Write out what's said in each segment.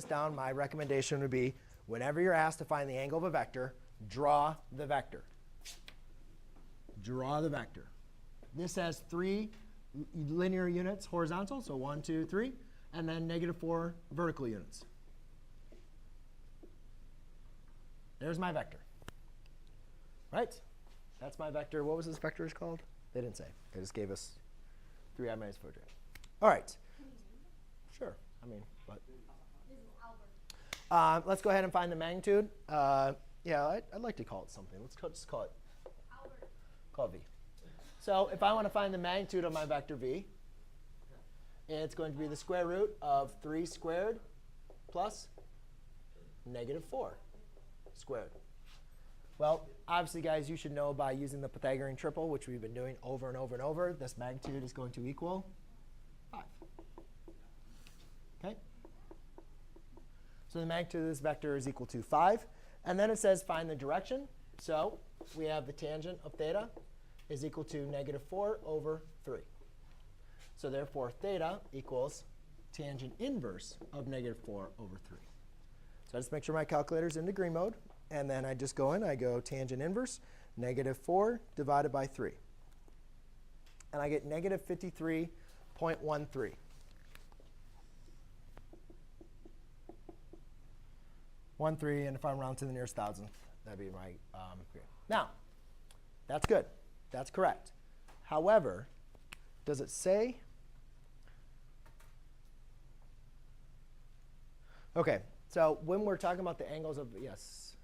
this down, my recommendation would be whenever you're asked to find the angle of a vector, draw the vector. Draw the vector. This has 3 linear units horizontal, so 1, 2, 3, and then -4 vertical units. There's my vector. Right? That's my vector. What was this vector called? They didn't say. They just gave us 3i minus 4j. All right. Sure. I mean, but. Let's go ahead and find the magnitude. Yeah, I'd like to call it something. Let's just call it v. So if I want to find the magnitude of my vector v, it's going to be the square root of 3 squared plus -4 squared. Well, obviously, guys, you should know by using the Pythagorean triple, which we've been doing over and over and over, this magnitude is going to equal 5. OK? So the magnitude of this vector is equal to 5. And then it says find the direction. So we have the tangent of theta is equal to -4 over 3. So therefore, theta equals tangent inverse of -4 over 3. So I just make sure my calculator's in degree mode. And then I just go in. I go tangent inverse, -4 divided by 3. And I get -53.13. And if I round to the nearest thousandth, that'd be my here. Now, that's good. That's correct. However, does it say? OK, so when we're talking about the angles of, yes.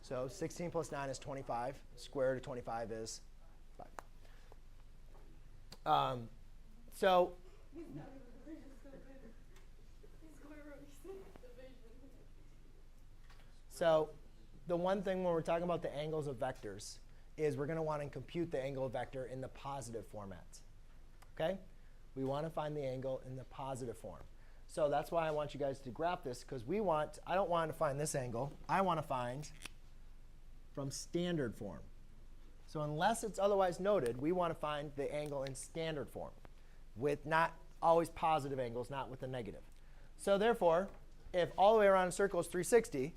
So 16 plus 9 is 25. Square root of 25 is 5. So the one thing when we're talking about the angles of vectors is we're going to want to compute the angle of vector in the positive format. OK? We want to find the angle in the positive form. So that's why I want you guys to graph this, because I don't want to find this angle. I want to find from standard form. So unless it's otherwise noted, we want to find the angle in standard form with not always positive angles, not with a negative. So therefore, if all the way around a circle is 360,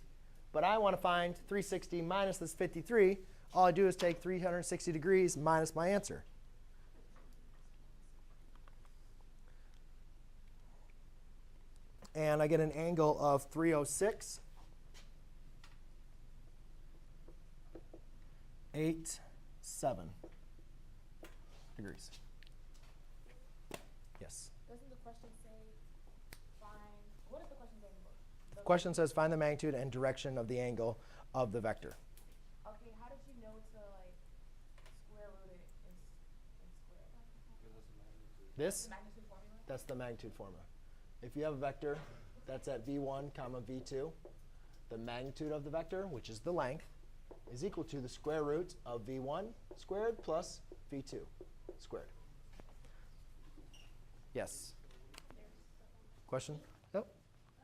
but I want to find 360 minus this 53, all I do is take 360 degrees minus my answer. And I get an angle of 306. 87 degrees. Yes? Doesn't the question say find, what does the question say in the book? The question says find the magnitude and direction of the angle of the vector. OK, how did you know to square root it and square it? This? The magnitude formula? That's the magnitude formula. If you have a vector that's at v1, comma v2, the magnitude of the vector, which is the length, is equal to the square root of v1 squared plus v2 squared. Yes? Question? Yep.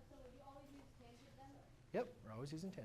So would you always use tangent then? Yep, we're always using tangent.